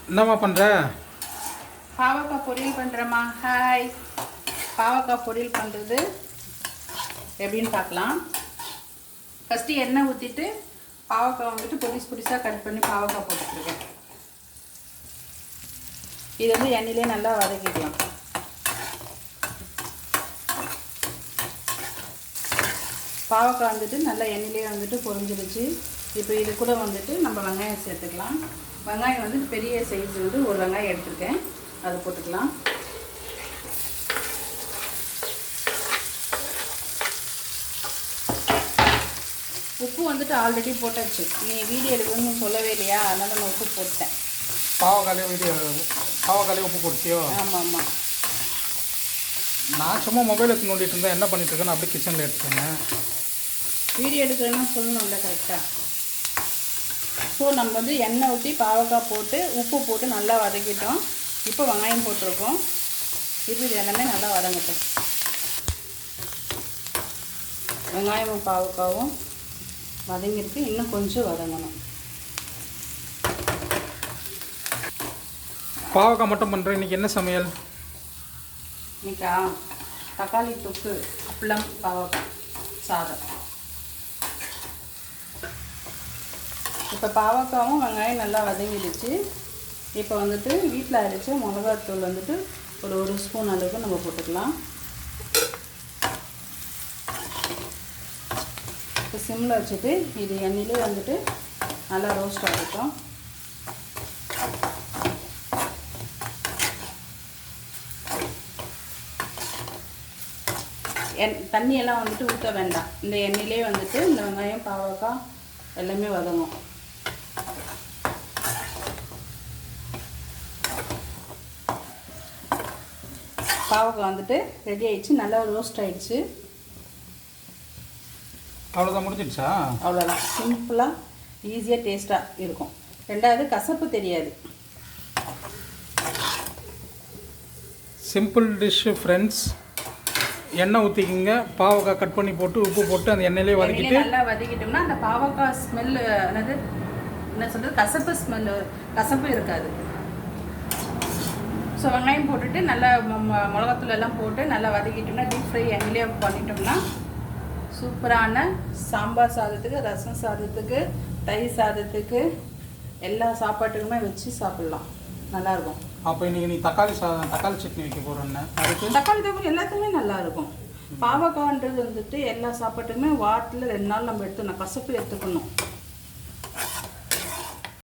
என்னம்மா பண்ணுற? பாவக்காய் பொரியல் பண்ணுறேம்மா. ஹாய். பாவக்காய் பொரியல் பண்ணுறது எப்படின்னு பார்க்கலாம். ஃபஸ்ட்டு எண்ணெய் ஊற்றிட்டு பாவக்காய் வந்துட்டு பொடிசாக கட் பண்ணி பாவக்காய் போட்டுருக்கேன். இது வந்து எண்ணெயிலே நல்லா வதக்கிக்கலாம். பாவக்காய் வந்துட்டு நல்லா எண்ணெயிலே வந்துட்டு பொரிஞ்சிருச்சு. இப்போ இது கூட வந்துட்டு நம்ம வெங்காயம் சேர்த்துக்கலாம். வெங்காயம் வந்து பெரிய சைஸ் வந்து ஒரு வெங்காயம் எடுத்துருக்கேன், அதை போட்டுக்கலாம். உப்பு வந்துட்டு ஆல்ரெடி போட்டாச்சு. நீ வீடியோ எடுக்கணும்னு சொல்லவே இல்லையா, அதனால் நான் உப்பு போட்டேன். பாவக்காலே உப்பு போட்டியோ? ஆமாம் ஆமாம். நான் சும்மா மொபைல் எடுத்து நோண்டிட்டு இருந்தேன். என்ன பண்ணிட்டு இருக்கேன்னு அப்படியே கிச்சனில் எடுத்துக்கேன். வீடியோ எடுக்கிறேன்னு சொல்லணும்ல கரெக்டாக. ஸோ நம்ம வந்து எண்ணெய் ஊற்றி பாவக்காய் போட்டு உப்பு போட்டு நல்லா வதக்கிட்டோம். இப்போ வெங்காயம் போட்டிருக்கோம். இது எல்லாமே நல்லா வதங்கட்டும். வெங்காயமும் பாவக்காவும் வதங்கிருக்கு, இன்னும் கொஞ்சம் வதங்கணும். பாவக்காய் மட்டும் பண்ணுறேன். இன்றைக்கி என்ன சமையல்? இன்னைக்கா தக்காளி தொக்கு, அப்பளம், பாவக்காய் சாதம். இப்போ பாவக்காவும் வெங்காயம் நல்லா வதங்கிடுச்சு. இப்போ வந்துட்டு வீட்டில் அரைச்ச மிளகாத்தூள் வந்துட்டு ஒரு ஸ்பூன் அளவுக்கு நம்ம போட்டுக்கலாம். இப்போ சிம்மில் வச்சுட்டு இது எண்ணெயிலே வந்துட்டு நல்லா ரோஸ்ட் ஆகிட்டோம். தண்ணியெல்லாம் வந்துட்டு ஊற்ற வேண்டாம். இந்த எண்ணெயிலே வந்துட்டு இந்த வெங்காயம் பாவக்காய் எல்லாமே வதங்கும். பாவக்காய் வந்துட்டு ரெடி ஆகிடுச்சு, நல்லா ரோஸ்ட் ஆகிடுச்சு. அவ்வளோதான், முடிஞ்சிடுச்சா? அவ்வளோதான். சிம்பிளாக ஈஸியாக டேஸ்ட்டாக இருக்கும். ரெண்டாவது கசப்பு தெரியாது. Simple dish friends. எண்ணெய் ஊற்றிக்கிங்க, பாவக்காய் கட் பண்ணி போட்டு உப்பு போட்டு அந்த எண்ணெயிலே வதக்கிட்டு நல்லா வதக்கிட்டோம்னா அந்த பாவக்காய் ஸ்மெல்லு என்ன சொல்கிறது, கசப்பு இருக்காது. ஸோ வெங்காயம் போட்டுட்டு நல்லா மிளகாத்தூள் எல்லாம் போட்டு நல்லா வதக்கிட்டோம்னா டீப் ஃப்ரை எண்ணெயிலே பண்ணிட்டோம்னா சூப்பரான சாம்பார் சாதத்துக்கு, ரசம் சாதத்துக்கு, தயிர் சாதத்துக்கு, எல்லா சாப்பாட்டுக்குமே வச்சு சாப்பிட்லாம். நல்லாயிருக்கும். அப்போ இன்றைக்கி நீ தக்காளி சட்னி வைக்க போகிறேன்னு அதுக்கு தக்காளி தொக்கு எல்லாத்துக்குமே நல்லாயிருக்கும். பாவக்காய்ன்றது வந்துட்டு எல்லா சாப்பாட்டுக்குமே வாரத்தில் 2 நாள் நம்ம எடுத்துக்கணும். கசப்பு எடுத்துக்கணும்.